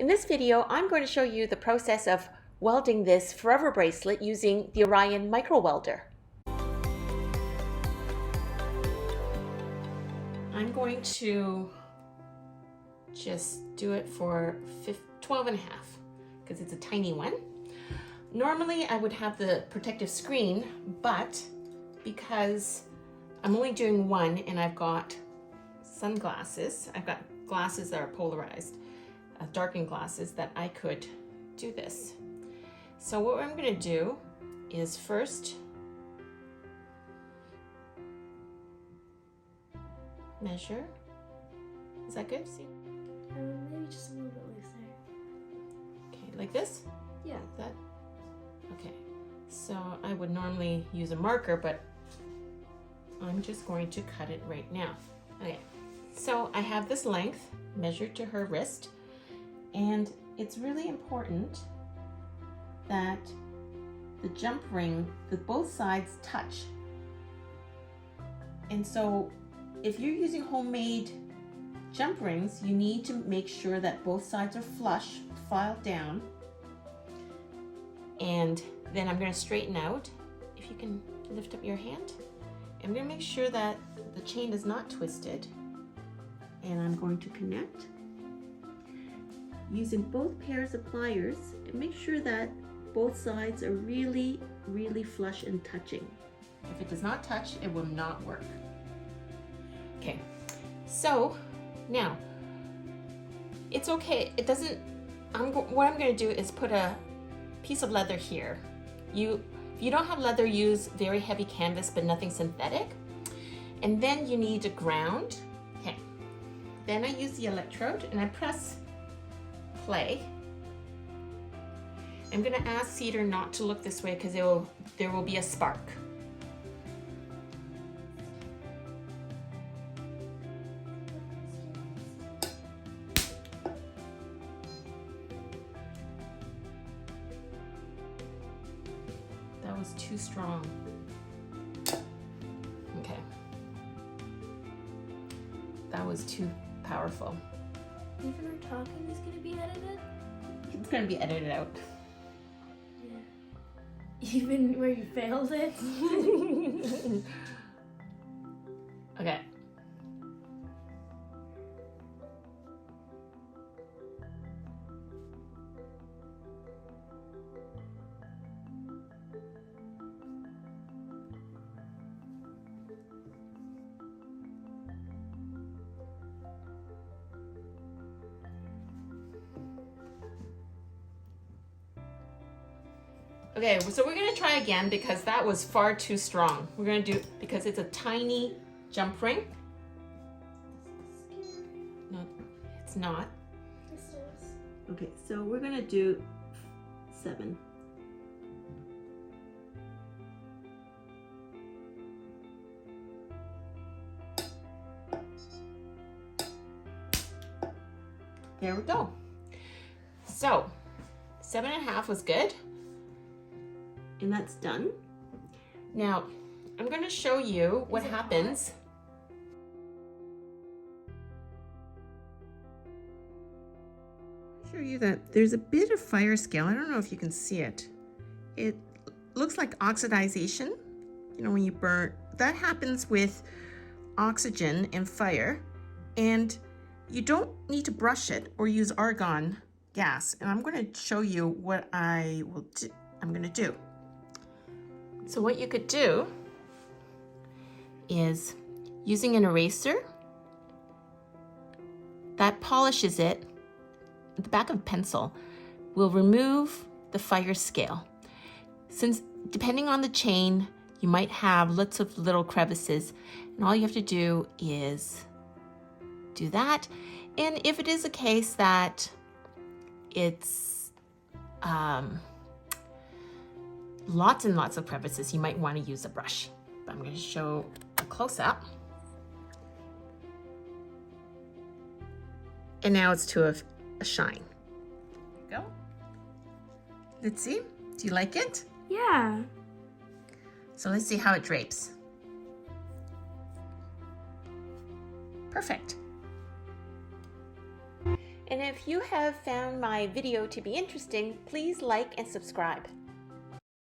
In this video, I'm going to show you the process of welding this Forever Bracelet using the Orion Micro Welder. I'm going to just do it for 12 and a half because it's a tiny one. Normally I would have the protective screen, but because I'm only doing one and I've got sunglasses, I've got glasses that are polarized, darkened glasses, that I could do this. So what I'm going to do is first measure. Is that good? See? Maybe just a little bit looser. Okay, like this? Yeah. Like that? Okay. So I would normally use a marker, but I'm just going to cut it right now. Okay. So I have this length measured to her wrist, and it's really important that the jump ring, that both sides touch. And so if you're using homemade jump rings, you need to make sure that both sides are flush, filed down. And then I'm going to straighten out. If you can lift up your hand, I'm going to make sure that the chain is not twisted. And I'm going to connect using both pairs of pliers and make sure that both sides are really, really flush and touching. If it does not touch, it will not work. Okay, so now it's okay. It doesn't, what I'm going to do is put a piece of leather here. If you don't have leather, use very heavy canvas, but nothing synthetic. And then you need a ground. Okay. Then I use the electrode and I press play. I'm going to ask Cedar not to look this way because there will be a spark. That was too strong. Okay. That was too powerful. Even our talking is going to be edited? It's going to be edited out. Yeah. Even where you failed it? Okay. Okay, so we're gonna try again because that was far too strong. We're gonna do, because it's a tiny jump ring. No, it's not. This is. Okay, so we're gonna do 7. There we go. So 7.5 was good. And that's done. Now, I'm going to show you what happens. I'll show you that there's a bit of fire scale. I don't know if you can see it. It looks like oxidization. You know, when you burn, that happens with oxygen and fire. And you don't need to brush it or use argon gas. And I'm going to show you what I'm going to do. So what you could do is, using an eraser that polishes it, the back of a pencil will remove the fire scale. Since depending on the chain, you might have lots of little crevices, and all you have to do is do that. And if it is a case that it's lots and lots of crevices, you might want to use a brush. But I'm going to show a close-up. And now it's to a shine. There you go. Let's see. Do you like it? Yeah. So let's see how it drapes. Perfect. And if you have found my video to be interesting, please like and subscribe.